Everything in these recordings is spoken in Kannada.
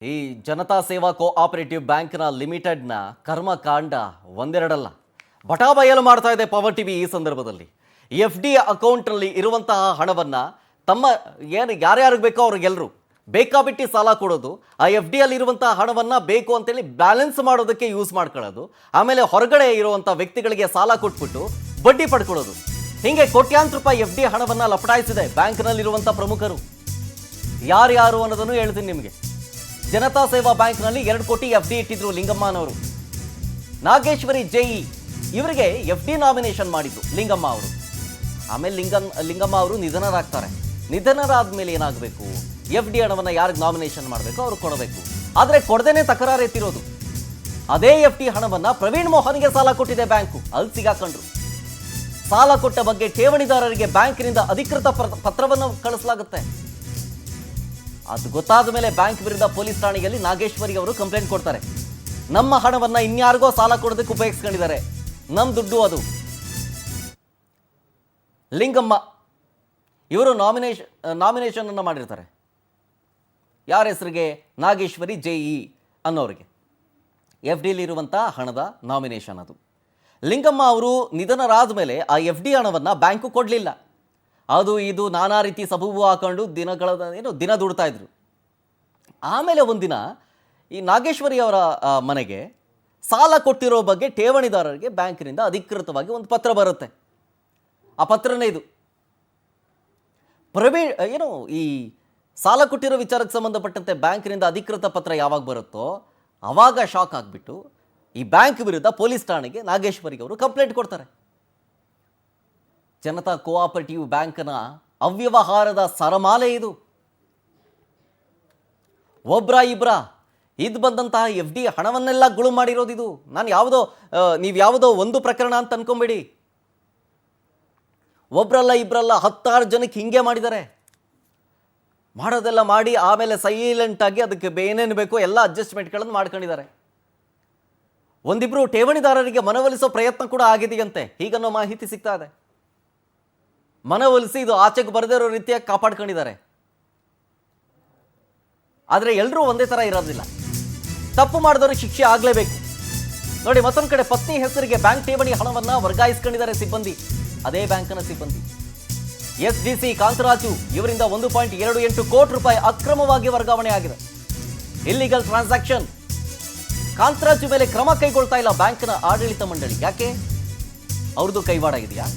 ಈ ಜನತಾ ಸೇವಾ ಕೋಆಪರೇಟಿವ್ ಬ್ಯಾಂಕ್ನ ಲಿಮಿಟೆಡ್ನ ಕರ್ಮಕಾಂಡ ಒಂದೆರಡಲ್ಲ ಬಟಾಬಯಲು ಮಾಡ್ತಾ ಇದೆ ಪವರ್ ಟಿವಿ. ಈ ಸಂದರ್ಭದಲ್ಲಿ FD ಅಕೌಂಟ್ನಲ್ಲಿ ಇರುವಂತಹ ಹಣವನ್ನು ತಮ್ಮ ಯಾರ್ಯಾರಿಗೆ ಬೇಕೋ ಅವ್ರಿಗೆಲ್ಲರೂ ಬೇಕಾಬಿಟ್ಟು ಸಾಲ ಕೊಡೋದು, ಆ FD ಅಲ್ಲಿರುವಂತಹ ಹಣವನ್ನು ಬೇಕು ಅಂತೇಳಿ ಬ್ಯಾಲೆನ್ಸ್ ಮಾಡೋದಕ್ಕೆ ಯೂಸ್ ಮಾಡ್ಕೊಳ್ಳೋದು, ಆಮೇಲೆ ಹೊರಗಡೆ ಇರುವಂಥ ವ್ಯಕ್ತಿಗಳಿಗೆ ಸಾಲ ಕೊಟ್ಬಿಟ್ಟು ಬಡ್ಡಿ ಪಡ್ಕೊಳ್ಳೋದು. ಹೀಗೆ ಕೋಟ್ಯಾಂತರ ರೂಪಾಯಿ FD ಹಣವನ್ನು ಲಪಟಾಯಿಸಿದೆ ಬ್ಯಾಂಕ್ನಲ್ಲಿರುವಂಥ ಪ್ರಮುಖರು. ಯಾರ್ಯಾರು ಅನ್ನೋದನ್ನು ಹೇಳ್ತೀನಿ ನಿಮಗೆ. ಜನತಾ ಸೇವಾ ಬ್ಯಾಂಕ್ನಲ್ಲಿ 2 ಕೋಟಿ FD ಇಟ್ಟಿದ್ರು ಲಿಂಗಮ್ಮನವರು. ನಾಗೇಶ್ವರಿ JE ಇವರಿಗೆ FD ನಾಮಿನೇಷನ್ ಮಾಡಿದ್ರು ಲಿಂಗಮ್ಮ ಅವರು. ಆಮೇಲೆ ಲಿಂಗಮ್ಮ ಅವರು ನಿಧನರಾಗ್ತಾರೆ. ನಿಧನರಾದ ಮೇಲೆ ಏನಾಗಬೇಕು? FD ಹಣವನ್ನು ಯಾರಿಗೆ ನಾಮಿನೇಷನ್ ಮಾಡಬೇಕು ಅವ್ರು ಕೊಡಬೇಕು. ಆದರೆ ಕೊಡದೇನೆ ತಕರಾರು ಎತ್ತಿರೋದು. ಅದೇ FD ಹಣವನ್ನು ಪ್ರವೀಣ್ ಮೋಹನ್ಗೆ ಸಾಲ ಕೊಟ್ಟಿದೆ ಬ್ಯಾಂಕು. ಅಲ್ಲಿ ಸಿಗಾಕೊಂಡ್ರು. ಸಾಲ ಕೊಟ್ಟ ಬಗ್ಗೆ ಠೇವಣಿದಾರರಿಗೆ ಬ್ಯಾಂಕಿನಿಂದ ಅಧಿಕೃತ ಪತ್ರವನ್ನು ಕಳಿಸಲಾಗುತ್ತೆ. ಅದು ಗೊತ್ತಾದ ಮೇಲೆ ಬ್ಯಾಂಕ್ ವಿರುದ್ಧ ಪೊಲೀಸ್ ಠಾಣೆಯಲ್ಲಿ ನಾಗೇಶ್ವರಿ ಅವರು ಕಂಪ್ಲೇಂಟ್ ಕೊಡ್ತಾರೆ. ನಮ್ಮ ಹಣವನ್ನು ಇನ್ಯಾರಿಗೋ ಸಾಲ ಕೊಡೋದಕ್ಕೆ ಉಪಯೋಗಿಸ್ಕೊಂಡಿದ್ದಾರೆ, ನಮ್ಮ ದುಡ್ಡು ಅದು. ಲಿಂಗಮ್ಮ ಇವರು ನಾಮಿನೇಷನ್ ಅನ್ನು ಮಾಡಿರ್ತಾರೆ. ಯಾರ ಹೆಸರಿಗೆ? ನಾಗೇಶ್ವರಿ JE ಅನ್ನೋರಿಗೆ FDಲಿರುವಂಥ ಹಣದ ನಾಮಿನೇಷನ್ ಅದು. ಲಿಂಗಮ್ಮ ಅವರು ನಿಧನರಾದ ಮೇಲೆ ಆ FD ಹಣವನ್ನು ಬ್ಯಾಂಕು ಕೊಡಲಿಲ್ಲ. ಅದು ಇದು ನಾನಾ ರೀತಿ ಸಬೂಬು ಹಾಕೊಂಡು ದಿನ ದುಡ್ತಾ ಇದ್ರು. ಆಮೇಲೆ ಒಂದಿನ ಈ ನಾಗೇಶ್ವರಿ ಅವರ ಮನೆಗೆ ಸಾಲ ಕೊಟ್ಟಿರೋ ಬಗ್ಗೆ ಠೇವಣಿದಾರರಿಗೆ ಬ್ಯಾಂಕಿನಿಂದ ಅಧಿಕೃತವಾಗಿ ಒಂದು ಪತ್ರ ಬರುತ್ತೆ. ಆ ಪತ್ರನೇ ಇದು. ಈ ಸಾಲ ಕೊಟ್ಟಿರೋ ವಿಚಾರಕ್ಕೆ ಸಂಬಂಧಪಟ್ಟಂತೆ ಬ್ಯಾಂಕಿನಿಂದ ಅಧಿಕೃತ ಪತ್ರ ಯಾವಾಗ ಬರುತ್ತೋ ಆವಾಗ ಶಾಕ್ ಆಗಿಬಿಟ್ಟು ಈ ಬ್ಯಾಂಕ್ ವಿರುದ್ಧ ಪೊಲೀಸ್ ಠಾಣೆಗೆ ನಾಗೇಶ್ವರಿಗೆ ಅವರು ಕಂಪ್ಲೇಂಟ್ ಕೊಡ್ತಾರೆ. ಜನತಾ ಕೋಆಪರೇಟಿವ್ ಬ್ಯಾಂಕ್ನ ಅವ್ಯವಹಾರದ ಸರಮಾಲೆ ಇದು. ಇಬ್ರ ಇದು ಬಂದಂತಹ FD ಹಣವನ್ನೆಲ್ಲ ಗುಳು ಮಾಡಿರೋದು ಇದು. ನೀವು ಯಾವುದೋ ಒಂದು ಪ್ರಕರಣ ಅಂತ ಅನ್ಕೊಂಬೇಡಿ. ಒಬ್ರಲ್ಲ ಇಬ್ರಲ್ಲ 16 ಜನಕ್ಕೆ ಹಿಂಗೆ ಮಾಡಿದ್ದಾರೆ. ಮಾಡೋದೆಲ್ಲ ಮಾಡಿ ಆಮೇಲೆ ಸೈಲೆಂಟಾಗಿ ಅದಕ್ಕೆ ಏನೇನು ಬೇಕೋ ಎಲ್ಲ ಅಡ್ಜಸ್ಟ್ಮೆಂಟ್ಗಳನ್ನು ಮಾಡ್ಕೊಂಡಿದ್ದಾರೆ. ಒಂದಿಬ್ರು ಠೇವಣಿದಾರರಿಗೆ ಮನವೊಲಿಸೋ ಪ್ರಯತ್ನ ಕೂಡ ಆಗಿದೆಯಂತೆ, ಹೀಗನ್ನೋ ಮಾಹಿತಿ ಸಿಗ್ತಾ ಇದೆ. ಮನವೊಲಿಸಿ ಇದು ಆಚೆಗೆ ಬರದೇ ಇರೋ ರೀತಿಯಾಗಿ ಕಾಪಾಡ್ಕೊಂಡಿದ್ದಾರೆ. ಆದರೆ ಎಲ್ಲರೂ ಒಂದೇ ಥರ ಇರೋದಿಲ್ಲ. ತಪ್ಪು ಮಾಡಿದವ್ರಿಗೆ ಶಿಕ್ಷೆ ಆಗಲೇಬೇಕು. ನೋಡಿ, ಮತ್ತೊಂದು ಕಡೆ ಪತ್ನಿ ಹೆಸರಿಗೆ ಬ್ಯಾಂಕ್ ಠೇವಣಿ ಹಣವನ್ನು ವರ್ಗಾಯಿಸ್ಕೊಂಡಿದ್ದಾರೆ ಸಿಬ್ಬಂದಿ. ಅದೇ ಬ್ಯಾಂಕ್ನ ಸಿಬ್ಬಂದಿ SDC ಕಾಂತರಾಜು ಇವರಿಂದ 1.28 ಕೋಟಿ ರೂಪಾಯಿ ಅಕ್ರಮವಾಗಿ ವರ್ಗಾವಣೆ ಆಗಿದೆ. Illegal transaction. ಕಾಂತರಾಜು ಮೇಲೆ ಕ್ರಮ ಕೈಗೊಳ್ತಾ ಇಲ್ಲ ಬ್ಯಾಂಕ್ನ ಆಡಳಿತ ಮಂಡಳಿ. ಯಾಕೆ? ಅವ್ರದ್ದು ಕೈವಾಡ ಇದೆಯಾ?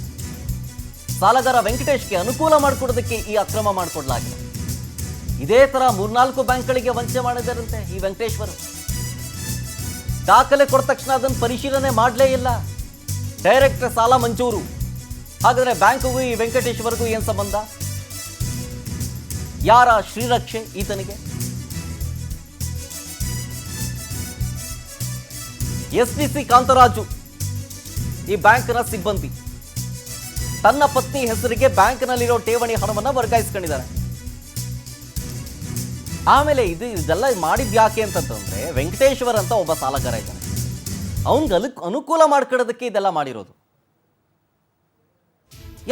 ಸಾಲಗಾರ ವೆಂಕಟೇಶ್ಗೆ ಅನುಕೂಲ ಮಾಡಿಕೊಡೋದಕ್ಕೆ ಈ ಅಕ್ರಮ ಮಾಡಿಕೊಡ್ಲಾಗಿದೆ. ಇದೇ ತರ 3-4 ಬ್ಯಾಂಕ್ಗಳಿಗೆ ವಂಚನೆ ಮಾಡಿದಾರಂತೆ ಈ ವೆಂಕಟೇಶ್ವರು. ದಾಖಲೆ ಕೊಟ್ಟ ತಕ್ಷಣ ಅದನ್ನು ಪರಿಶೀಲನೆ ಮಾಡಲೇ ಇಲ್ಲ, ಡೈರೆಕ್ಟ್ ಸಾಲ ಮಂಜೂರು. ಹಾಗಾದ್ರೆ ಬ್ಯಾಂಕ್ಗೂ ಈ ವೆಂಕಟೇಶ್ವರ್ಗೂ ಏನು ಸಂಬಂಧ? ಯಾರ ಶ್ರೀರಕ್ಷೆ ಈತನಿಗೆ? SDC ಕಾಂತರಾಜು ಈ ಬ್ಯಾಂಕ್ನ ಸಿಬ್ಬಂದಿ ತನ್ನ ಪತ್ನಿ ಹೆಸರಿಗೆ ಬ್ಯಾಂಕ್ನಲ್ಲಿರೋ ಠೇವಣಿ ಹಣವನ್ನು ವರ್ಗಾಯಿಸ್ಕೊಂಡಿದ್ದಾರೆ. ಆಮೇಲೆ ಇದೆಲ್ಲ ಮಾಡಿದ್ ಯಾಕೆ ಅಂತಂದ್ರೆ ವೆಂಕಟೇಶ್ವರ್ ಅಂತ ಒಬ್ಬ ಸಾಲಗಾರ ಇದ್ದಾನೆ. ಅವನ್ಗೆ ಅನುಕೂಲ ಮಾಡ್ಕೊಳ್ಳೋದಕ್ಕೆ ಇದೆಲ್ಲ ಮಾಡಿರೋದು.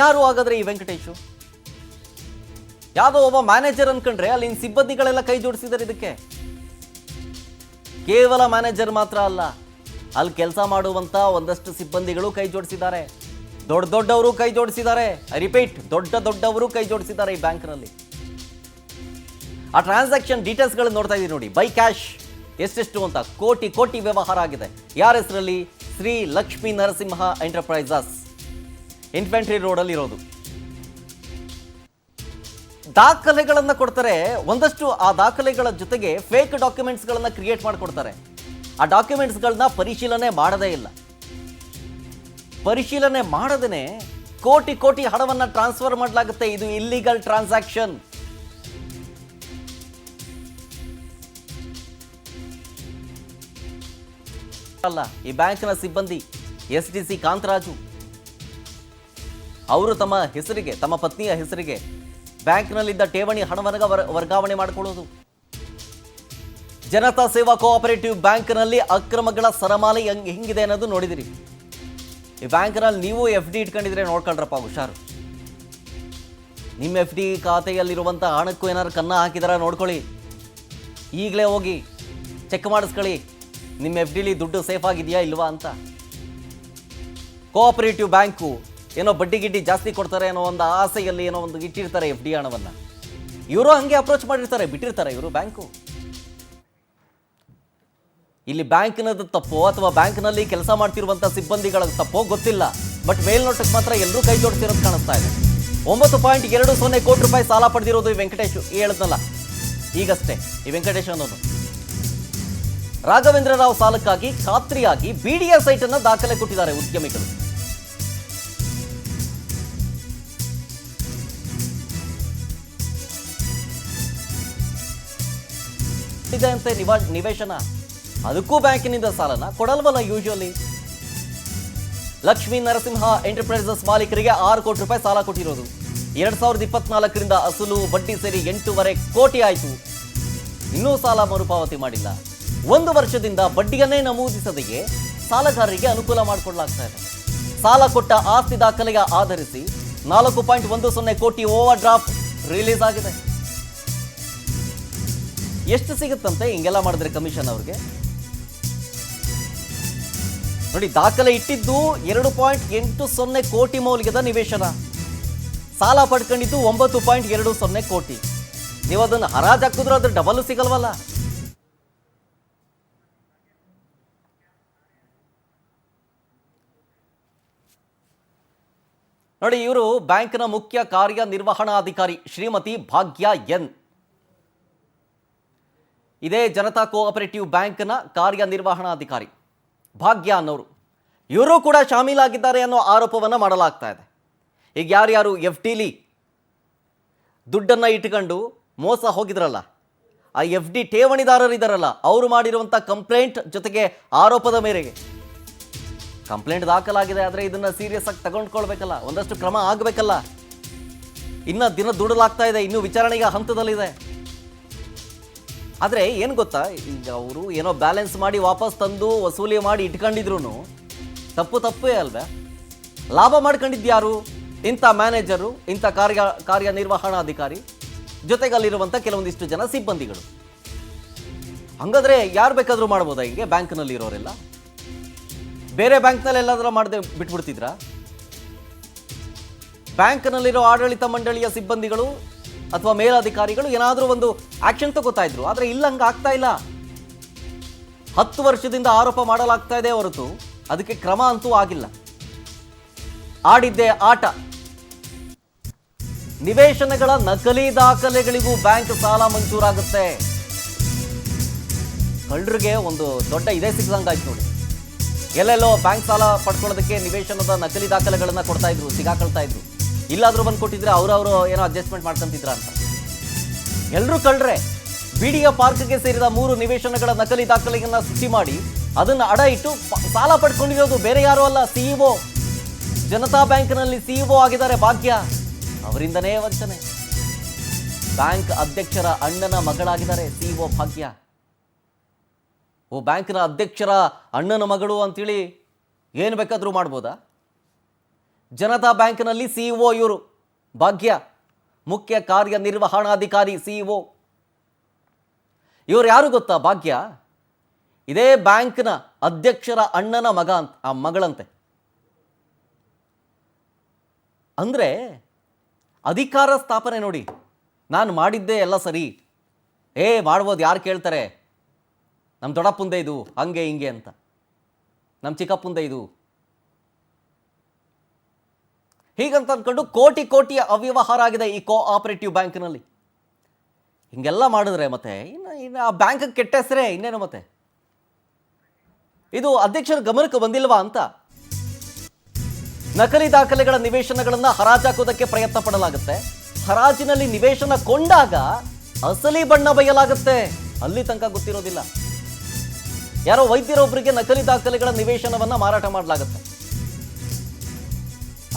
ಯಾರು ಹಾಗಾದ್ರೆ ಈ ವೆಂಕಟೇಶು? ಯಾವುದೋ ಒಬ್ಬ ಮ್ಯಾನೇಜರ್ ಅನ್ಕೊಂಡ್ರೆ ಅಲ್ಲಿನ ಸಿಬ್ಬಂದಿಗಳೆಲ್ಲ ಕೈ ಜೋಡಿಸಿದ್ದಾರೆ ಇದಕ್ಕೆ. ಕೇವಲ ಮ್ಯಾನೇಜರ್ ಮಾತ್ರ ಅಲ್ಲ, ಅಲ್ಲಿ ಕೆಲಸ ಮಾಡುವಂತ ಒಂದಷ್ಟು ಸಿಬ್ಬಂದಿಗಳು ಕೈ ಜೋಡಿಸಿದ್ದಾರೆ. ದೊಡ್ಡವರು ಕೈ ಜೋಡಿಸಿದ್ದಾರೆ. ರಿಪೀಟ್, ದೊಡ್ಡವರು ಕೈ ಜೋಡಿಸಿದ್ದಾರೆ ಈ ಬ್ಯಾಂಕ್ನಲ್ಲಿ. ಆ ಟ್ರಾನ್ಸಾಕ್ಷನ್ ಡೀಟೇಲ್ಸ್ಗಳನ್ನು ನೋಡ್ತಾ ಇದ್ದೀವಿ ನೋಡಿ. ಬೈ ಕ್ಯಾಶ್ ಎಷ್ಟೆಷ್ಟು ಅಂತ ಕೋಟಿ ವ್ಯವಹಾರ ಆಗಿದೆ. ಯಾರ ಹೆಸರಲ್ಲಿ? ಶ್ರೀ ಲಕ್ಷ್ಮೀ ನರಸಿಂಹ ಎಂಟರ್ಪ್ರೈಸಸ್, ಇನ್ಫೆಂಟ್ರಿ ರೋಡಲ್ಲಿ ಇರೋದು. ದಾಖಲೆಗಳನ್ನು ಕೊಡ್ತಾರೆ ಒಂದಷ್ಟು. ಆ ದಾಖಲೆಗಳ ಜೊತೆಗೆ ಫೇಕ್ ಡಾಕ್ಯುಮೆಂಟ್ಸ್ಗಳನ್ನು ಕ್ರಿಯೇಟ್ ಮಾಡಿಕೊಡ್ತಾರೆ. ಆ ಡಾಕ್ಯುಮೆಂಟ್ಸ್ಗಳನ್ನ ಪರಿಶೀಲನೆ ಮಾಡದೇ ಇಲ್ಲ. ಪರಿಶೀಲನೆ ಮಾಡದೇನೆ ಕೋಟಿ ಹಣವನ್ನು ಟ್ರಾನ್ಸ್ಫರ್ ಮಾಡಲಾಗುತ್ತೆ. ಇದು ಇಲ್ಲಿಗಲ್ ಟ್ರಾನ್ಸಾಕ್ಷನ್. ಅಲ್ಲ, ಈ ಬ್ಯಾಂಕ್ನ ಸಿಬ್ಬಂದಿ SDC ಕಾಂತರಾಜು ಅವರು ತಮ್ಮ ಹೆಸರಿಗೆ, ತಮ್ಮ ಪತ್ನಿಯ ಹೆಸರಿಗೆ ಬ್ಯಾಂಕ್ನಲ್ಲಿದ್ದ ಠೇವಣಿ ಹಣವನ್ನು ವರ್ಗಾವಣೆ ಮಾಡಿಕೊಳ್ಳೋದು. ಜನತಾ ಸೇವಾ ಕೋಆಪರೇಟಿವ್ ಬ್ಯಾಂಕ್ನಲ್ಲಿ ಅಕ್ರಮಗಳ ಸರಮಾಲೆ ಹೆಂಗಿದೆ ಅನ್ನೋದು ನೋಡಿದಿರಿ. ಈ ಬ್ಯಾಂಕ್ನಲ್ಲಿ ನೀವು FD ಇಟ್ಕೊಂಡಿದ್ರೆ ನೋಡ್ಕೊಳ್ರಪ್ಪ, ಹುಷಾರು. ನಿಮ್ಮ FD ಖಾತೆಯಲ್ಲಿರುವಂಥ ಹಣಕ್ಕೂ ಏನಾದ್ರು ಕನ್ನ ಹಾಕಿದಾರ ನೋಡ್ಕೊಳ್ಳಿ. ಈಗಲೇ ಹೋಗಿ ಚೆಕ್ ಮಾಡಿಸ್ಕೊಳ್ಳಿ ನಿಮ್ಮ ಎಫ್ ಡಿಲಿ ದುಡ್ಡು ಸೇಫ್ ಆಗಿದೆಯಾ ಇಲ್ವಾ ಅಂತ. ಕೋಆಪರೇಟಿವ್ ಬ್ಯಾಂಕು ಏನೋ ಬಡ್ಡಿ ಗಿಡ್ಡಿ ಜಾಸ್ತಿ ಕೊಡ್ತಾರೆ ಅನ್ನೋ ಒಂದು ಆಸೆಯಲ್ಲಿ ಏನೋ ಒಂದು ಇಟ್ಟಿರ್ತಾರೆ ಎಫ್ ಡಿ ಹಣವನ್ನು. ಇವರು ಹಂಗೆ ಅಪ್ರೋಚ್ ಮಾಡಿರ್ತಾರೆ, ಬಿಟ್ಟಿರ್ತಾರೆ ಇವರು ಬ್ಯಾಂಕು. ಇಲ್ಲಿ ಬ್ಯಾಂಕ್ನದ್ದು ತಪ್ಪೋ ಅಥವಾ ಬ್ಯಾಂಕ್ನಲ್ಲಿ ಕೆಲಸ ಮಾಡ್ತಿರುವಂಥ ಸಿಬ್ಬಂದಿಗಳ ತಪ್ಪೋ ಗೊತ್ತಿಲ್ಲ. ಬಟ್ ಮೇಲ್ನೋಟಕ್ಕೆ ಮಾತ್ರ ಎಲ್ಲರೂ ಕೈ ಜೋಡಿಸಿರೋದು ಕಾಣಿಸ್ತಾ ಇದೆ. 9.20 ಕೋಟಿ ರೂಪಾಯಿ ಸಾಲ ಪಡೆದಿರೋದು ಈ ವೆಂಕಟೇಶ್ ಹೇಳಿದ್ನಲ್ಲ ಈಗಷ್ಟೇ. ಈ ವೆಂಕಟೇಶ್ ಅನ್ನೋನು ರಾಘವೇಂದ್ರ ರಾವ್ ಸಾಲಕ್ಕಾಗಿ ಖಾತ್ರಿಯಾಗಿ ಬಿಡಿಎ ಸೈಟ್ ಅನ್ನು ದಾಖಲೆ ಕೊಟ್ಟಿದ್ದಾರೆ ಉದ್ಯಮಿಗಳು. ಇದೆ ಅಂತೆ ನಿವೇಶನ, ಅದಕ್ಕೂ ಬ್ಯಾಂಕಿನಿಂದ ಸಾಲನ ಕೊಡಲ್ವಲ್ಲ ಯೂಶುವಲಿ. ಲಕ್ಷ್ಮೀ ನರಸಿಂಹ ಎಂಟರ್ಪ್ರೈಸಸ್ ಮಾಲೀಕರಿಗೆ 6 ಕೋಟಿ ರೂಪಾಯಿ ಸಾಲ ಕೊಟ್ಟಿರೋದು. 2024ರಿಂದ ಅಸಲು ಬಡ್ಡಿ ಸೇರಿ 8.5 ಕೋಟಿ ಆಯಿತು. ಇನ್ನೂ ಸಾಲ ಮರುಪಾವತಿ ಮಾಡಿಲ್ಲ. 1 ವರ್ಷದಿಂದ ಬಡ್ಡಿಯನ್ನೇ ನಮೂದಿಸದೆಯೇ ಸಾಲಗಾರರಿಗೆ ಅನುಕೂಲ ಮಾಡಿಕೊಡಲಾಗ್ತಾ ಇದೆ. ಸಾಲ ಕೊಟ್ಟ ಆಸ್ತಿ ದಾಖಲೆಯ ಆಧರಿಸಿ 4.10 ಕೋಟಿ ಓವರ್ ಡ್ರಾಫ್ಟ್ ರಿಲೀಸ್ ಆಗಿದೆ. ಎಷ್ಟು ಸಿಗುತ್ತಂತೆ ಹಿಂಗೆಲ್ಲ ಮಾಡಿದ್ರೆ ಕಮಿಷನ್ ಅವ್ರಿಗೆ? ನೋಡಿ, ದಾಖಲೆ ಇಟ್ಟಿದ್ದು 2.80 ಕೋಟಿ ಮೌಲ್ಯದ ನಿವೇಶನ, ಸಾಲ ಪಡ್ಕೊಂಡಿದ್ದು 9.20 ಕೋಟಿ. ನೀವು ಅದನ್ನು ಹರಾಜು ಹಾಕಿದ್ರು ಅದ್ರ ಡಬಲ್ ಸಿಗಲ್ವಲ್ಲ. ನೋಡಿ, ಇವರು ಬ್ಯಾಂಕ್ನ ಮುಖ್ಯ ಕಾರ್ಯನಿರ್ವಹಣಾಧಿಕಾರಿ ಶ್ರೀಮತಿ ಭಾಗ್ಯ ಎನ್. ಇದೇ ಜನತಾ ಕೋಆಪರೇಟಿವ್ ಬ್ಯಾಂಕ್ನ ಕಾರ್ಯನಿರ್ವಹಣಾಧಿಕಾರಿ ಭಾಗ್ಯ ಅನ್ನೋರು. ಇವರು ಕೂಡ ಶಾಮೀಲಾಗಿದ್ದಾರೆ ಅನ್ನೋ ಆರೋಪವನ್ನು ಮಾಡಲಾಗ್ತಾ ಇದೆ. ಈಗ ಯಾರ್ಯಾರು ಎಫ್ ಡಿಲಿ ದುಡ್ಡನ್ನು ಇಟ್ಕೊಂಡು ಮೋಸ ಹೋಗಿದ್ರಲ್ಲ, ಆ ಎಫ್ ಡಿ ಠೇವಣಿದಾರರಿದ್ದಾರಲ್ಲ, ಅವರು ಮಾಡಿರುವಂಥ ಕಂಪ್ಲೇಂಟ್ ಜೊತೆಗೆ ಆರೋಪದ ಮೇರೆಗೆ ಕಂಪ್ಲೇಂಟ್ ದಾಖಲಾಗಿದೆ. ಆದರೆ ಇದನ್ನು ಸೀರಿಯಸ್ ಆಗಿ ತಗೊಂಡ್ಕೊಳ್ಬೇಕಲ್ಲ, ಒಂದಷ್ಟು ಕ್ರಮ ಆಗಬೇಕಲ್ಲ. ಇನ್ನು ದಿನ ದುಡಲಾಗ್ತಾ ಇದೆ, ಇನ್ನೂ ವಿಚಾರಣೆಯ ಹಂತದಲ್ಲಿದೆ. ಆದರೆ ಏನು ಗೊತ್ತಾ, ಈಗ ಅವರು ಏನೋ ಬ್ಯಾಲೆನ್ಸ್ ಮಾಡಿ ವಾಪಸ್ ತಂದು ವಸೂಲಿ ಮಾಡಿ ಇಟ್ಕೊಂಡಿದ್ರು ತಪ್ಪೇ ಅಲ್ವೇ? ಲಾಭ ಮಾಡ್ಕೊಂಡಿದ್ಯಾರು? ಇಂಥ ಮ್ಯಾನೇಜರು, ಇಂಥ ಕಾರ್ಯನಿರ್ವಹಣಾಧಿಕಾರಿ, ಜೊತೆಗೆ ಅಲ್ಲಿರುವಂಥ ಕೆಲವೊಂದಿಷ್ಟು ಜನ ಸಿಬ್ಬಂದಿಗಳು. ಹಂಗಾದ್ರೆ ಯಾರು ಬೇಕಾದರೂ ಮಾಡ್ಬೋದಾ ಹಿಂಗೆ? ಬ್ಯಾಂಕ್ನಲ್ಲಿ ಇರೋರೆಲ್ಲ ಬೇರೆ ಬ್ಯಾಂಕ್ನಲ್ಲಿ ಎಲ್ಲಾದರೂ ಮಾಡದೆ ಬಿಟ್ಬಿಡ್ತಿದ್ರಾ? ಬ್ಯಾಂಕ್ನಲ್ಲಿರೋ ಆಡಳಿತ ಮಂಡಳಿಯ ಸಿಬ್ಬಂದಿಗಳು ಅಥವಾ ಮೇಲಾಧಿಕಾರಿಗಳು ಏನಾದರೂ ಒಂದು ಆಕ್ಷನ್ ತಗೋತಾ ಇದ್ರು. ಆದರೆ ಇಲ್ಲ, ಹಂಗೆ ಆಗ್ತಾ ಇಲ್ಲ. 10 ವರ್ಷದಿಂದ ಆರೋಪ ಮಾಡಲಾಗ್ತಾ ಇದೆ ಹೊರತು ಅದಕ್ಕೆ ಕ್ರಮ ಅಂತೂ ಆಗಿಲ್ಲ. ಆಡಿದ್ದೇ ಆಟ. ನಿವೇಶನಗಳ ನಕಲಿ ದಾಖಲೆಗಳಿಗೂ ಬ್ಯಾಂಕ್ ಸಾಲ ಮಂಜೂರಾಗುತ್ತೆ. ಕಳ್ಳರಿಗೆ ಒಂದು ದೊಡ್ಡ ಇದೇ ಸಿಕ್ಕದಂಗಾಯ್ತು ನೋಡಿ. ಎಲ್ಲೆಲ್ಲೋ ಬ್ಯಾಂಕ್ ಸಾಲ ಪಡ್ಕೊಳ್ಳೋದಕ್ಕೆ ನಿವೇಶನದ ನಕಲಿ ದಾಖಲೆಗಳನ್ನ ಕೊಡ್ತಾ ಇದ್ರು, ಸಿಗಾಕೊಳ್ತಾ ಇದ್ರು. ಇಲ್ಲಾದ್ರೂ ಬಂದು ಕೊಟ್ಟಿದ್ರೆ ಅವರು ಏನೋ ಅಡ್ಜಸ್ಟ್ಮೆಂಟ್ ಮಾಡ್ಕೊಂತಿದ್ರ ಅಂತ. ಎಲ್ಲರೂ ಕಳ್ರೆ. ಬಿಡಿಯ ಪಾರ್ಕ್ಗೆ ಸೇರಿದ 3 ನಿವೇಶನಗಳ ನಕಲಿ ದಾಖಲೆಯನ್ನ ಸೃಷ್ಟಿ ಮಾಡಿ ಅದನ್ನು ಅಡ ಇಟ್ಟು ಸಾಲ ಪಡ್ಕೊಂಡಿರೋದು ಬೇರೆ ಯಾರು ಅಲ್ಲ, ಸಿಇಒ. ಜನತಾ ಬ್ಯಾಂಕ್ನಲ್ಲಿ ಸಿಇಒ ಆಗಿದ್ದಾರೆ ಭಾಗ್ಯ. ಅವರಿಂದನೇ ವಂಚನೆ. ಬ್ಯಾಂಕ್ ಅಧ್ಯಕ್ಷರ ಅಣ್ಣನ ಮಗಳಾಗಿದ್ದಾರೆ ಸಿಇಒ ಭಾಗ್ಯ. ಬ್ಯಾಂಕ್ನ ಅಧ್ಯಕ್ಷರ ಅಣ್ಣನ ಮಗಳು ಅಂತೇಳಿ ಏನು ಬೇಕಾದರೂ ಮಾಡ್ಬೋದಾ? ಜನತಾ ಬ್ಯಾಂಕ್ನಲ್ಲಿ ಸಿಇಒ ಇವರು ಭಾಗ್ಯ, ಮುಖ್ಯ ಕಾರ್ಯನಿರ್ವಹಣಾಧಿಕಾರಿ ಸಿಇಒ. ಇವರು ಯಾರು ಗೊತ್ತಾ? ಭಾಗ್ಯ ಇದೇ ಬ್ಯಾಂಕ್ನ ಅಧ್ಯಕ್ಷರ ಅಣ್ಣನ ಮಗಳಂತೆ. ಅಂದರೆ ಅಧಿಕಾರ ಸ್ಥಾಪನೆ ನೋಡಿ. ನಾನು ಮಾಡಿದ್ದೆ ಎಲ್ಲ ಸರಿ, ಮಾಡ್ಬೋದು, ಯಾರು ಕೇಳ್ತಾರೆ, ನಮ್ಮ ದೊಡ್ಡಪ್ಪಂದೆ ಇದು, ಹಂಗೆ ಹಿಂಗೆ ಅಂತ, ನಮ್ಮ ಚಿಕ್ಕಪ್ಪಂದೆ ಇದು, ಹೀಗಂತ ಅಂದ್ಕೊಂಡು ಕೋಟಿಯ ಅವ್ಯವಹಾರ ಆಗಿದೆ ಈ ಕೋಆಪರೇಟಿವ್ ಬ್ಯಾಂಕ್ನಲ್ಲಿ. ಹಿಂಗೆಲ್ಲ ಮಾಡಿದ್ರೆ ಮತ್ತೆ ಇನ್ನು ಆ ಬ್ಯಾಂಕ್ ಕೆಟ್ಟ ಹೆಸರೇ ಇನ್ನೇನು. ಮತ್ತೆ ಇದು ಅಧ್ಯಕ್ಷರ ಗಮನಕ್ಕೆ ಬಂದಿಲ್ವಾ ಅಂತ. ನಕಲಿ ದಾಖಲೆಗಳ ನಿವೇಶನಗಳನ್ನು ಹರಾಜಾಕೋದಕ್ಕೆ ಪ್ರಯತ್ನ ಪಡಲಾಗುತ್ತೆ. ಹರಾಜಿನಲ್ಲಿ ನಿವೇಶನ ಕೊಂಡಾಗ ಅಸಲಿ ಬಣ್ಣ ಬಯಲಾಗುತ್ತೆ. ಅಲ್ಲಿ ತನಕ ಗೊತ್ತಿರೋದಿಲ್ಲ. ಯಾರೋ ವೈದ್ಯರೊಬ್ಬರಿಗೆ ನಕಲಿ ದಾಖಲೆಗಳ ನಿವೇಶನವನ್ನ ಮಾರಾಟ ಮಾಡಲಾಗುತ್ತೆ.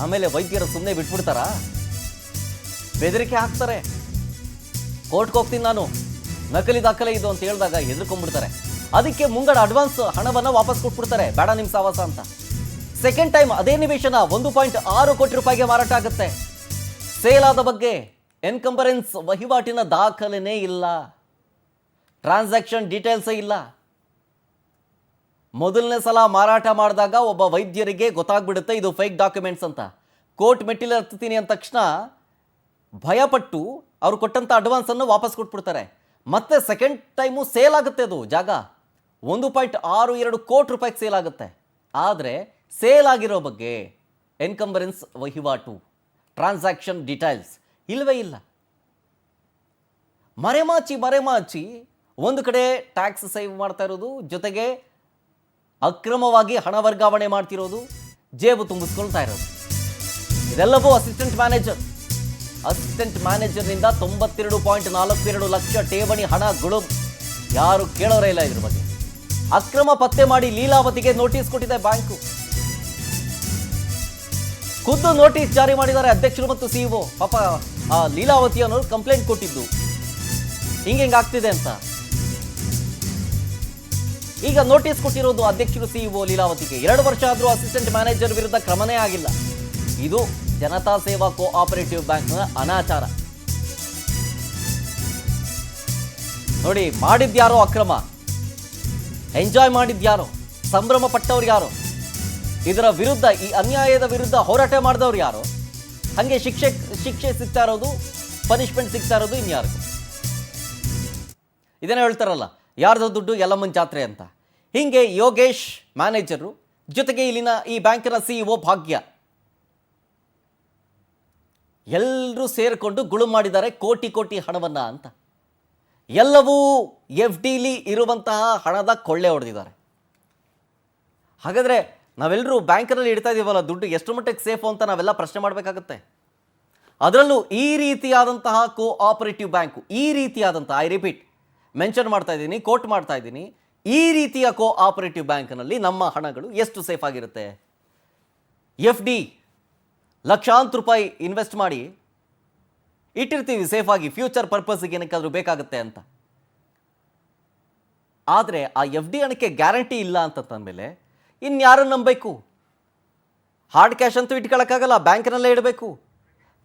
ಆಮೇಲೆ ವೈದ್ಯರು ಸುಮ್ಮನೆ ಬಿಟ್ಬಿಡ್ತಾರಾ? ಬೆದರಿಕೆ ಹಾಕ್ತಾರೆ. ಕೋರ್ಟ್ಗೆ ಹೋಗ್ತೀನಿ ನಾನು, ನಕಲಿ ದಾಖಲೆ ಇದು ಅಂತ ಹೇಳಿದಾಗ ಹೆದರ್ಕೊಂಡ್ಬಿಡ್ತಾರೆ. ಅದಕ್ಕೆ ಮುಂಗಡ ಅಡ್ವಾನ್ಸ್ ಹಣವನ್ನು ವಾಪಸ್ ಕೊಟ್ಬಿಡ್ತಾರೆ, ಬೇಡ ನಿಮ್ಮ ಸಾವಾಸ ಅಂತ. ಸೆಕೆಂಡ್ ಟೈಮ್ ಅದೇ ನಿವೇಶನ 1.6 ಕೋಟಿ ರೂಪಾಯಿಗೆ ಮಾರಾಟ ಆಗುತ್ತೆ. ಸೇಲ್ ಆದ ಬಗ್ಗೆ ಎನ್ಕಂಬರೆನ್ಸ್ ವಹಿವಾಟಿನ ದಾಖಲೆನೇ ಇಲ್ಲ. ಟ್ರಾನ್ಸಾಕ್ಷನ್ ಡೀಟೇಲ್ಸೇ ಇಲ್ಲ. ಮೊದಲನೇ ಸಲ ಮಾರಾಟ ಮಾಡಿದಾಗ ಒಬ್ಬ ವೈದ್ಯರಿಗೆ ಗೊತ್ತಾಗ್ಬಿಡುತ್ತೆ ಇದು ಫೇಕ್ ಡಾಕ್ಯುಮೆಂಟ್ಸ್ ಅಂತ. ಕೋರ್ಟ್ ಮೆಟ್ಟಿಲು ಹತ್ತೀನಿ ಅಂದ ತಕ್ಷಣ ಭಯಪಟ್ಟು ಅವ್ರು ಕೊಟ್ಟಂಥ ಅಡ್ವಾನ್ಸನ್ನು ವಾಪಸ್ ಕೊಟ್ಬಿಡ್ತಾರೆ. ಮತ್ತೆ ಸೆಕೆಂಡ್ ಟೈಮು ಸೇಲ್ ಆಗುತ್ತೆ. ಅದು ಜಾಗ 1.62 ಕೋಟಿ ರೂಪಾಯಿಗೆ ಸೇಲ್ ಆಗುತ್ತೆ. ಆದರೆ ಸೇಲ್ ಆಗಿರೋ ಬಗ್ಗೆ ಎನ್ಕಂಬರೆನ್ಸ್ ವಹಿವಾಟು, ಟ್ರಾನ್ಸಾಕ್ಷನ್ ಡೀಟೇಲ್ಸ್ ಇಲ್ಲವೇ ಇಲ್ಲ. ಮರೆಮಾಚಿ ಒಂದು ಕಡೆ ಟ್ಯಾಕ್ಸ್ ಸೇವ್ ಮಾಡ್ತಾ ಇರೋದು, ಜೊತೆಗೆ ಅಕ್ರಮವಾಗಿ ಹಣ ವರ್ಗಾವಣೆ ಮಾಡ್ತಿರೋದು, ಜೇಬು ತುಂಬಿಸ್ಕೊಳ್ತಾ ಇರೋದು. ಇದೆಲ್ಲವೂ ಅಸಿಸ್ಟೆಂಟ್ ಮ್ಯಾನೇಜರ್ನಿಂದ 92.42 ಲಕ್ಷ ಠೇವಣಿ ಹಣ ಗುಳುಂ. ಯಾರು ಕೇಳೋರೇ ಇಲ್ಲ ಇದ್ರ ಬಗ್ಗೆ. ಅಕ್ರಮ ಪತ್ತೆ ಮಾಡಿ ಲೀಲಾವತಿಗೆ ನೋಟಿಸ್ ಕೊಟ್ಟಿದೆ ಬ್ಯಾಂಕು. ಖುದ್ದು ನೋಟಿಸ್ ಜಾರಿ ಮಾಡಿದ್ದಾರೆ ಅಧ್ಯಕ್ಷರು ಮತ್ತು ಸಿಇಒ. ಪಾಪ ಆ ಲೀಲಾವತಿ ಅನ್ನೋರು ಕಂಪ್ಲೇಂಟ್ ಕೊಟ್ಟಿದ್ದು ಹಿಂಗಾಗ್ತಿದೆ ಅಂತ. ಈಗ ನೋಟಿಸ್ ಕೊಟ್ಟಿರೋದು ಅಧ್ಯಕ್ಷರು ಸಿಇಒ ಲೀಲಾವತಿಗೆ. 2 ವರ್ಷ ಆದರೂ ಅಸಿಸ್ಟೆಂಟ್ ಮ್ಯಾನೇಜರ್ ವಿರುದ್ಧ ಕ್ರಮನೇ ಆಗಿಲ್ಲ. ಇದು ಜನತಾ ಸೇವಾ ಕೋಆಪರೇಟಿವ್ ಬ್ಯಾಂಕ್ನ ಅನಾಚಾರ. ನೋಡಿ, ಮಾಡಿದ್ಯಾರೋ ಅಕ್ರಮ, ಎಂಜಾಯ್ ಮಾಡಿದ್ಯಾರೋ, ಸಂಭ್ರಮ ಪಟ್ಟವ್ರು ಯಾರೋ, ಇದರ ವಿರುದ್ಧ, ಈ ಅನ್ಯಾಯದ ವಿರುದ್ಧ ಹೋರಾಟ ಮಾಡಿದವ್ರು ಯಾರೋ, ಹಾಗೆ ಶಿಕ್ಷೆ ಸಿಗ್ತಾ ಇರೋದು, ಪನಿಷ್ಮೆಂಟ್ ಸಿಗ್ತಾ ಇರೋದು ಇನ್ಯಾರಿಗೂ. ಇದನ್ನ ಹೇಳ್ತಾರಲ್ಲ, ಯಾರ್ದೋ ದುಡ್ಡು ಯಲ್ಲಮ್ಮನ ಜಾತ್ರೆ ಅಂತ. ಹಿಂಗೆ ಯೋಗೇಶ್ ಮ್ಯಾನೇಜರು, ಜೊತೆಗೆ ಇಲ್ಲಿನ ಈ ಬ್ಯಾಂಕಿನ ಸಿಇಒ ಭಾಗ್ಯ ಎಲ್ಲರೂ ಸೇರಿಕೊಂಡು ಗುಳು ಮಾಡಿದ್ದಾರೆ ಕೋಟಿ ಹಣವನ್ನ ಅಂತ. ಎಲ್ಲವೂ FDಲಿ ಇರುವಂತಹ ಹಣದ ಕೊಳ್ಳೆ ಹೊಡೆದಿದ್ದಾರೆ. ಹಾಗಾದರೆ ನಾವೆಲ್ಲರೂ ಬ್ಯಾಂಕಿನಲ್ಲಿ ಇಡ್ತಾ ಇದ್ದೀವಲ್ಲ ದುಡ್ಡು, ಎಷ್ಟು ಮಟ್ಟಿಗೆ ಸೇಫು ಅಂತ ನಾವೆಲ್ಲ ಪ್ರಶ್ನೆ ಮಾಡಬೇಕಾಗತ್ತೆ. ಅದರಲ್ಲೂ ಈ ರೀತಿಯಾದಂತಹ ಕೋಆಪರೇಟಿವ್ ಬ್ಯಾಂಕು, ಈ ರೀತಿಯಾದಂತಹ, ಐ ರಿಪೀಟ್, ಮೆನ್ಷನ್ ಮಾಡ್ತಾ ಇದ್ದೀನಿ, ಕೋಟ್ ಮಾಡ್ತಾ ಇದ್ದೀನಿ, ಈ ರೀತಿಯ ಕೋಆಪರೇಟಿವ್ ಬ್ಯಾಂಕ್ನಲ್ಲಿ ನಮ್ಮ ಹಣಗಳು ಎಷ್ಟು ಸೇಫ್ ಆಗಿರುತ್ತೆ. FD ಲಕ್ಷಾಂತರ ರೂಪಾಯಿ ಇನ್ವೆಸ್ಟ್ ಮಾಡಿ ಇಟ್ಟಿರ್ತೀವಿ ಸೇಫಾಗಿ, ಫ್ಯೂಚರ್ ಪರ್ಪಸ್ಗೆ ಏನಕ್ಕಾದ್ರೂ ಬೇಕಾಗುತ್ತೆ ಅಂತ. ಆದರೆ ಆ FD ಹಣಕ್ಕೆ ಗ್ಯಾರಂಟಿ ಇಲ್ಲ ಅಂತಂದಮೇಲೆ ಇನ್ಯಾರನ್ನು ನಂಬಬೇಕು? ಹಾರ್ಡ್ ಕ್ಯಾಶ್ ಅಂತೂ ಇಟ್ಕೊಳ್ಳೋಕ್ಕಾಗಲ್ಲ, ಬ್ಯಾಂಕ್ನಲ್ಲೇ ಇಡಬೇಕು.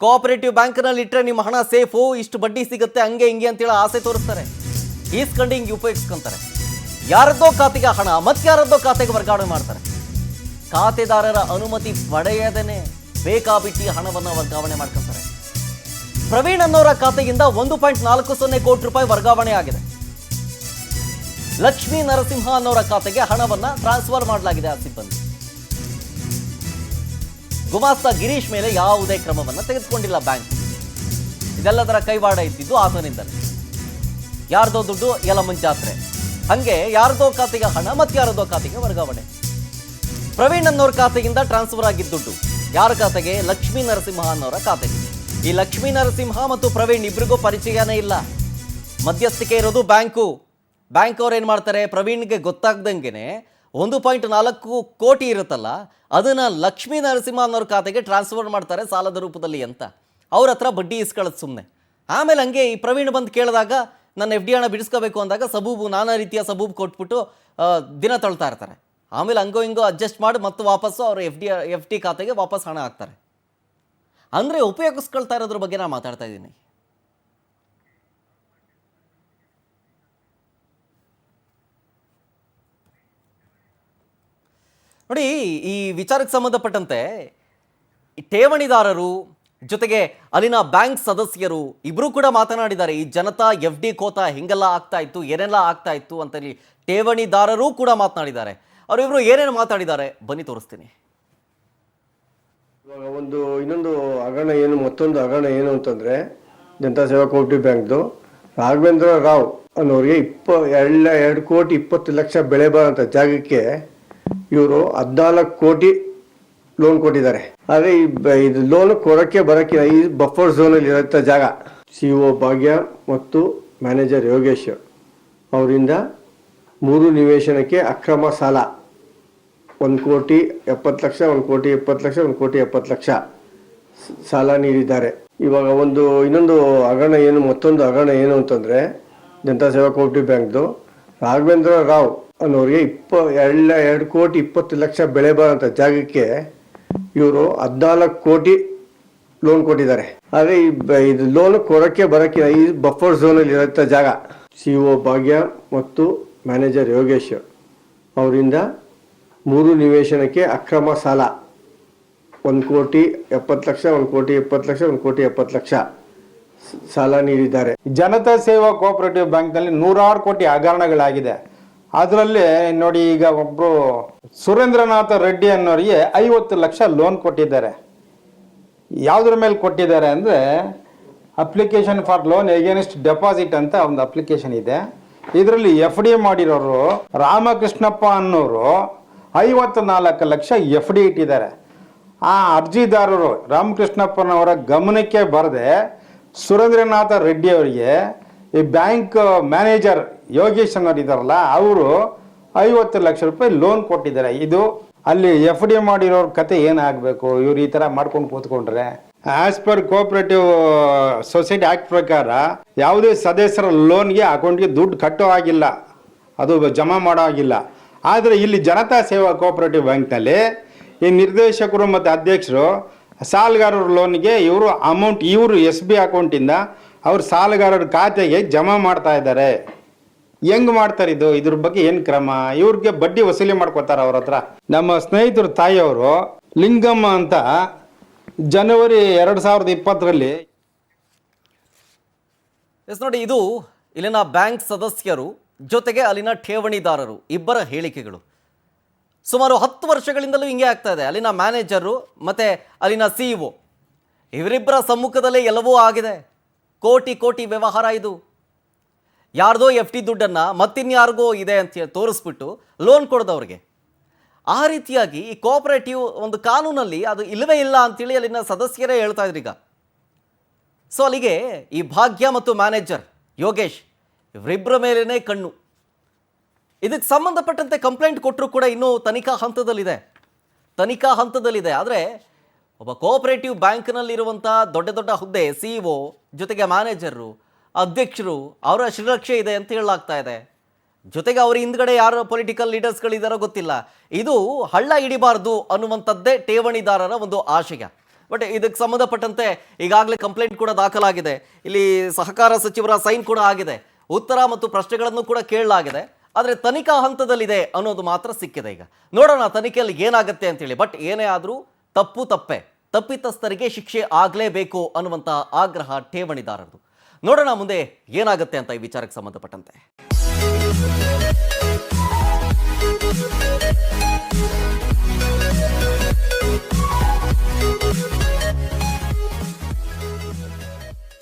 ಕೋಆಪರೇಟಿವ್ ಬ್ಯಾಂಕ್ನಲ್ಲಿ ಇಟ್ಟರೆ ನಿಮ್ಮ ಹಣ ಸೇಫು, ಇಷ್ಟು ಬಡ್ಡಿ ಸಿಗುತ್ತೆ, ಹಂಗೆ ಹಿಂಗೆ ಅಂತೇಳಿ ಆಸೆ ತೋರಿಸ್ತಾರೆ, ಈಸ್ಕೊಂಡು ಹಿಂಗೆ ಉಪಯೋಗಿಸ್ಕೊಂತಾರೆ. ಯಾರದ್ದೋ ಖಾತೆಗೆ ಹಣ ಮತ್ತಾರದ್ದೋ ಖಾತೆಗೆ ವರ್ಗಾವಣೆ ಮಾಡ್ತಾರೆ. ಖಾತೆದಾರರ ಅನುಮತಿ ಪಡೆಯದೇನೆ ಬೇಕಾಬಿಟ್ಟಿ ಹಣವನ್ನು ವರ್ಗಾವಣೆ ಮಾಡ್ಕೊತಾರೆ. ಪ್ರವೀಣ್ ಅನ್ನೋರ ಖಾತೆಯಿಂದ 1.40 ಕೋಟಿ ರೂಪಾಯಿ ವರ್ಗಾವಣೆ ಆಗಿದೆ. ಲಕ್ಷ್ಮೀ ನರಸಿಂಹ ಅನ್ನೋರ ಖಾತೆಗೆ ಹಣವನ್ನ ಟ್ರಾನ್ಸ್ಫರ್ ಮಾಡಲಾಗಿದೆ ಆ ಸಿಬ್ಬಂದಿ. ಗುಮಾಸ್ತ ಗಿರೀಶ್ ಮೇಲೆ ಯಾವುದೇ ಕ್ರಮವನ್ನು ತೆಗೆದುಕೊಂಡಿಲ್ಲ ಬ್ಯಾಂಕ್. ಇದೆಲ್ಲದರ ಕೈವಾಡ ಇದ್ದಿದ್ದು ಆತನಿಂದಲೇ. ಯಾರ್ದೋ ದುಡ್ಡು ಯಲ್ಲಮ್ಮನ ಜಾತ್ರೆ, ಹಂಗೆ ಯಾರ್ದೋ ಖಾತೆಗೆ ಹಣ ಮತ್ತಾರದೋ ಖಾತೆಗೆ ವರ್ಗಾವಣೆ. ಪ್ರವೀಣ್ ಅನ್ನೋರ ಖಾತೆಯಿಂದ ಟ್ರಾನ್ಸ್ಫರ್ ಆಗಿದ್ದ ದುಡ್ಡು ಯಾರ ಖಾತೆಗೆ? ಲಕ್ಷ್ಮೀ ನರಸಿಂಹ ಅನ್ನೋರ ಖಾತೆಗೆ. ಈ ಲಕ್ಷ್ಮೀ ನರಸಿಂಹ ಮತ್ತು ಪ್ರವೀಣ್ ಇಬ್ಬರಿಗೂ ಪರಿಚಯನೇ ಇಲ್ಲ, ಮಧ್ಯಸ್ಥಿಕೆ ಇರೋದು ಬ್ಯಾಂಕು. ಬ್ಯಾಂಕ್ ಅವ್ರು ಏನು ಮಾಡ್ತಾರೆ, ಪ್ರವೀಣ್ಗೆ ಗೊತ್ತಾಗ್ದಂಗೆ 1.4 ಕೋಟಿ ಇರುತ್ತಲ್ಲ, ಅದನ್ನು ಲಕ್ಷ್ಮೀ ನರಸಿಂಹ ಅನ್ನೋರ ಖಾತೆಗೆ ಟ್ರಾನ್ಸ್ಫರ್ ಮಾಡ್ತಾರೆ ಸಾಲದ ರೂಪದಲ್ಲಿ ಅಂತ. ಅವ್ರ ಹತ್ರ ಬಡ್ಡಿ ಇಸ್ಕೊಳ್ಳೋದು ಸುಮ್ಮನೆ. ಆಮೇಲೆ ಹಂಗೆ ಈ ಪ್ರವೀಣ್ ಬಂದು ಕೇಳಿದಾಗ ನನ್ನ FD ಹಣ ಬಿಡಿಸ್ಕೋಬೇಕು ಅಂದಾಗ ನಾನಾ ರೀತಿಯ ಸಬೂಬು ಕೊಟ್ಬಿಟ್ಟು ದಿನ ತಳ್ತಾ ಇರ್ತಾರೆ. ಆಮೇಲೆ ಹಂಗೋ ಹಿಂಗೋ ಅಡ್ಜಸ್ಟ್ ಮಾಡಿ ಮತ್ತು ವಾಪಸ್ಸು ಅವರು FD ಖಾತೆಗೆ ವಾಪಸ್ ಹಣ ಹಾಕ್ತಾರೆ. ಅಂದರೆ ಉಪಯೋಗಿಸ್ಕೊಳ್ತಾ ಇರೋದ್ರ ಬಗ್ಗೆ ನಾನು ಮಾತಾಡ್ತಾ ಇದ್ದೀನಿ. ನೋಡಿ, ಈ ವಿಚಾರಕ್ಕೆ ಸಂಬಂಧಪಟ್ಟಂತೆ ಠೇವಣಿದಾರರು ಜೊತೆಗೆ ಅಲ್ಲಿನ ಬ್ಯಾಂಕ್ ಸದಸ್ಯರು ಇಬ್ಬರೂ ಕೂಡ ಮಾತನಾಡಿದ್ದಾರೆ. ಈ ಜನತಾ FD ಖಾತೆ ಹಿಂಗೆಲ್ಲ ಆಗ್ತಾ ಇತ್ತು, ಏನೆಲ್ಲ ಆಗ್ತಾ ಇತ್ತು ಅಂತೇಳಿ ಠೇವಣಿದಾರರು ಕೂಡ ಮಾತನಾಡಿದ್ದಾರೆ. ಅವರಿಬ್ರು ಏನೇನು ಮಾತಾಡಿದ್ದಾರೆ ಬನ್ನಿ ತೋರಿಸ್ತೀನಿ. ಇವಾಗ ಇನ್ನೊಂದು ಹಗರಣ ಏನು, ಮತ್ತೊಂದು ಹಗರಣ ಏನು ಅಂತಂದ್ರೆ, ಜನತಾ ಸೇವಾ ಕೋಆಪರೇಟಿವ್ ಬ್ಯಾಂಕ್ದು ರಾಘವೇಂದ್ರ ರಾವ್ ಅನ್ನೋರಿಗೆ 2,20,00,000 ಬೆಳೆ ಬಾರಂತ ಜಾಗಕ್ಕೆ ಇವರು 14 ಕೋಟಿ ಲೋನ್ ಕೊಟ್ಟಿದ್ದಾರೆ. ಆದರೆ ಇದು ಲೋನ್ ಬರೋಕ್ಕೆ ಈ ಬಫರ್ ಝೋನಲ್ಲಿ ಇರೋ ಜಾಗ ಸಿಇಒ ಭಾಗ್ಯ ಮತ್ತು ಮ್ಯಾನೇಜರ್ ಯೋಗೇಶ್ ಅವರಿಂದ 3 ನಿವೇಶನಕ್ಕೆ ಅಕ್ರಮ ಸಾಲ 1,70,00,000, 1,20,00,000, 1,70,00,000 ಸಾಲ ನೀಡಿದ್ದಾರೆ. ಇವಾಗ ಇನ್ನೊಂದು ಹಗರಣ ಏನು, ಮತ್ತೊಂದು ಹಗರಣ ಏನು ಅಂತಂದ್ರೆ, ಜನತಾ ಸೇವಾ ಕೋಆಪರೇಟಿವ್ ಬ್ಯಾಂಕ್ದು ರಾಘವೇಂದ್ರ ರಾವ್ ಅನ್ನೋರಿಗೆ 2,20,00,000 ಬೆಳೆ ಬಾರಂತ ಜಾಗಕ್ಕೆ ಇವರು 14 ಕೋಟಿ ಲೋನ್ ಕೊಟ್ಟಿದ್ದಾರೆ. ಆದರೆ ಇದು ಲೋನ್ ಬರೋಕ್ಕೆ ಈ ಬಫರ್ ಝೋನಲ್ಲಿ ಇರೋ ಜಾಗ CEO ಭಾಗ್ಯ ಮತ್ತು ಮ್ಯಾನೇಜರ್ ಯೋಗೇಶ್ ಅವರಿಂದ 3 ನಿವೇಶನಕ್ಕೆ ಅಕ್ರಮ ಸಾಲ 1,70,00,000, 1,20,00,000, 1,70,00,000 ಸಾಲ ನೀಡಿದ್ದಾರೆ. ಜನತಾ ಸೇವಾ ಕೋಆಪರೇಟಿವ್ ಬ್ಯಾಂಕ್ನಲ್ಲಿ 100 ಕೋಟಿ ಹಗರಣಗಳಾಗಿದೆ. ಅದರಲ್ಲಿ ನೋಡಿ, ಈಗ ಒಬ್ಬರು ಸುರೇಂದ್ರನಾಥ ರೆಡ್ಡಿ ಅನ್ನೋರಿಗೆ 50 ಲಕ್ಷ ಲೋನ್ ಕೊಟ್ಟಿದ್ದಾರೆ. ಯಾವುದ್ರ ಮೇಲೆ ಕೊಟ್ಟಿದ್ದಾರೆ ಅಂದರೆ application for loan against deposit ಅಂತ ಒಂದು ಅಪ್ಲಿಕೇಶನ್ ಇದೆ. ಇದರಲ್ಲಿ FD ಮಾಡಿರೋರು ರಾಮಕೃಷ್ಣಪ್ಪ ಅನ್ನೋರು 54 ಲಕ್ಷ FD ಇಟ್ಟಿದ್ದಾರೆ. ಆ ಅರ್ಜಿದಾರರು ರಾಮಕೃಷ್ಣಪ್ಪನವರ ಗಮನಕ್ಕೆ ಬರದೆ ಸುರೇಂದ್ರನಾಥ ರೆಡ್ಡಿ ಅವರಿಗೆ ಈ ಬ್ಯಾಂಕ್ ಮ್ಯಾನೇಜರ್ ಯೋಗೇಶ್ ಅನ್ನೋರು ಇದ್ದಾರಲ್ಲ, ಅವರು 50 ಲಕ್ಷ ರೂಪಾಯಿ ಲೋನ್ ಕೊಟ್ಟಿದ್ದಾರೆ. ಇದು ಅಲ್ಲಿ FD ಮಾಡಿರೋರ ಕತೆ ಏನಾಗಬೇಕು? ಇವ್ರು ಈ ಥರ ಮಾಡ್ಕೊಂಡು ಕೂತ್ಕೊಂಡ್ರೆ, as per cooperative society act ಪ್ರಕಾರ ಯಾವುದೇ ಸದಸ್ಯರ ಲೋನ್ಗೆ ಅಕೌಂಟ್ಗೆ ದುಡ್ಡು ಕಟ್ಟೋ ಆಗಿಲ್ಲ, ಅದು ಜಮಾ ಮಾಡೋ ಆಗಿಲ್ಲ. ಆದರೆ ಇಲ್ಲಿ ಜನತಾ ಸೇವಾ ಕೋಆಪರೇಟಿವ್ ಬ್ಯಾಂಕ್ನಲ್ಲಿ ಈ ನಿರ್ದೇಶಕರು ಮತ್ತು ಅಧ್ಯಕ್ಷರು ಸಾಲಗಾರರ ಲೋನ್ಗೆ ಇವರು ಅಮೌಂಟ್ ಇವರು SB ಅಕೌಂಟಿಂದ ಅವ್ರ ಸಾಲಗಾರರ ಖಾತೆಗೆ ಜಮಾ ಮಾಡ್ತಾ ಇದ್ದಾರೆ. ಹೆಂಗ್ ಮಾಡ್ತಾರೆ ಇದು? ಇದ್ರ ಬಗ್ಗೆ ಏನು ಕ್ರಮ? ಇವ್ರಿಗೆ ಬಡ್ಡಿ ವಸೂಲಿ ಮಾಡ್ಕೋತಾರ ಅವ್ರ ಹತ್ರ. ನಮ್ಮ ಸ್ನೇಹಿತರು ತಾಯಿಯವರು ಲಿಂಗಮ್ಮ ಅಂತ ಜನವರಿ 2020ರಲ್ಲಿ ನೋಡಿ, ಇದು ಇಲ್ಲಿನ ಬ್ಯಾಂಕ್ ಸದಸ್ಯರು ಜೊತೆಗೆ ಅಲ್ಲಿನ ಠೇವಣಿದಾರರು ಇಬ್ಬರ ಹೇಳಿಕೆಗಳು. ಸುಮಾರು 10 ವರ್ಷಗಳಿಂದಲೂ ಹಿಂಗೆ ಆಗ್ತಾ ಇದೆ. ಅಲ್ಲಿನ ಮ್ಯಾನೇಜರು ಮತ್ತು ಅಲ್ಲಿನ CEO ಇವರಿಬ್ಬರ ಸಮ್ಮುಖದಲ್ಲೇ ಎಲ್ಲವೂ ಆಗಿದೆ. ಕೋಟಿ ಕೋಟಿ ವ್ಯವಹಾರ ಇದು. ಯಾರ್ದೋ FD ದುಡ್ಡನ್ನು ಮತ್ತಿನ್ಯಾರಿಗೋ ಇದೆ ಅಂತ ತೋರಿಸ್ಬಿಟ್ಟು ಲೋನ್ ಕೊಡೋದವ್ರಿಗೆ. ಆ ರೀತಿಯಾಗಿ ಈ ಕೋಆಪರೇಟಿವ್ ಒಂದು ಕಾನೂನಲ್ಲಿ ಅದು ಇಲ್ಲವೇ ಇಲ್ಲ ಅಂತೇಳಿ ಅಲ್ಲಿನ ಸದಸ್ಯರೇ ಹೇಳ್ತಾ ಇದ್ರು ಈಗ. ಸೊ ಅಲ್ಲಿಗೆ ಈ ಭಾಗ್ಯ ಮತ್ತು ಮ್ಯಾನೇಜರ್ ಯೋಗೇಶ್ ಇವರಿಬ್ಬರ ಮೇಲೇ ಕಣ್ಣು. ಇದಕ್ಕೆ ಸಂಬಂಧಪಟ್ಟಂತೆ ಕಂಪ್ಲೇಂಟ್ ಕೊಟ್ಟರು ಕೂಡ ಇನ್ನೂ ತನಿಖಾ ಹಂತದಲ್ಲಿದೆ. ಆದರೆ ಒಬ್ಬ ಕೋಆಪರೇಟಿವ್ ಬ್ಯಾಂಕ್ನಲ್ಲಿರುವಂಥ ದೊಡ್ಡ ದೊಡ್ಡ ಹುದ್ದೆ CEO ಜೊತೆಗೆ ಮ್ಯಾನೇಜರು, ಅಧ್ಯಕ್ಷರು, ಅವರ ಶ್ರೀರಕ್ಷೆ ಇದೆ ಅಂತ ಹೇಳಲಾಗ್ತಾ ಇದೆ. ಜೊತೆಗೆ ಅವ್ರ ಹಿಂದ್ಗಡೆ ಯಾರು ಪೊಲಿಟಿಕಲ್ ಲೀಡರ್ಸ್ಗಳಿದ್ದಾರೋ ಗೊತ್ತಿಲ್ಲ. ಇದು ಹಳ್ಳ ಹಿಡಿಬಾರ್ದು ಅನ್ನುವಂಥದ್ದೇ ಠೇವಣಿದಾರರ ಒಂದು ಆಶಯ. ಬಟ್ ಇದಕ್ಕೆ ಸಂಬಂಧಪಟ್ಟಂತೆ ಈಗಾಗಲೇ ಕಂಪ್ಲೇಂಟ್ ಕೂಡ ದಾಖಲಾಗಿದೆ. ಇಲ್ಲಿ ಸಹಕಾರ ಸಚಿವರ ಸೈನ್ ಕೂಡ ಆಗಿದೆ. ಉತ್ತರ ಮತ್ತು ಪ್ರಶ್ನೆಗಳನ್ನು ಕೂಡ ಕೇಳಲಾಗಿದೆ. ಆದರೆ ತನಿಖಾ ಹಂತದಲ್ಲಿದೆ ಅನ್ನೋದು ಮಾತ್ರ ಸಿಕ್ಕಿದೆ. ಈಗ ನೋಡೋಣ ತನಿಖೆಯಲ್ಲಿ ಏನಾಗುತ್ತೆ ಅಂತೇಳಿ. ಬಟ್ ಏನೇ ಆದರೂ ತಪ್ಪಿತಸ್ಥರಿಗೆ ಶಿಕ್ಷೆ ಆಗಲೇಬೇಕು ಅನ್ನುವಂಥ ಆಗ್ರಹ ಠೇವಣಿದಾರರದು. ನೋಡೋಣ ಮುಂದೆ ಏನಾಗುತ್ತೆ ಅಂತ ಈ ವಿಚಾರಕ್ಕೆ ಸಂಬಂಧಪಟ್ಟಂತೆ.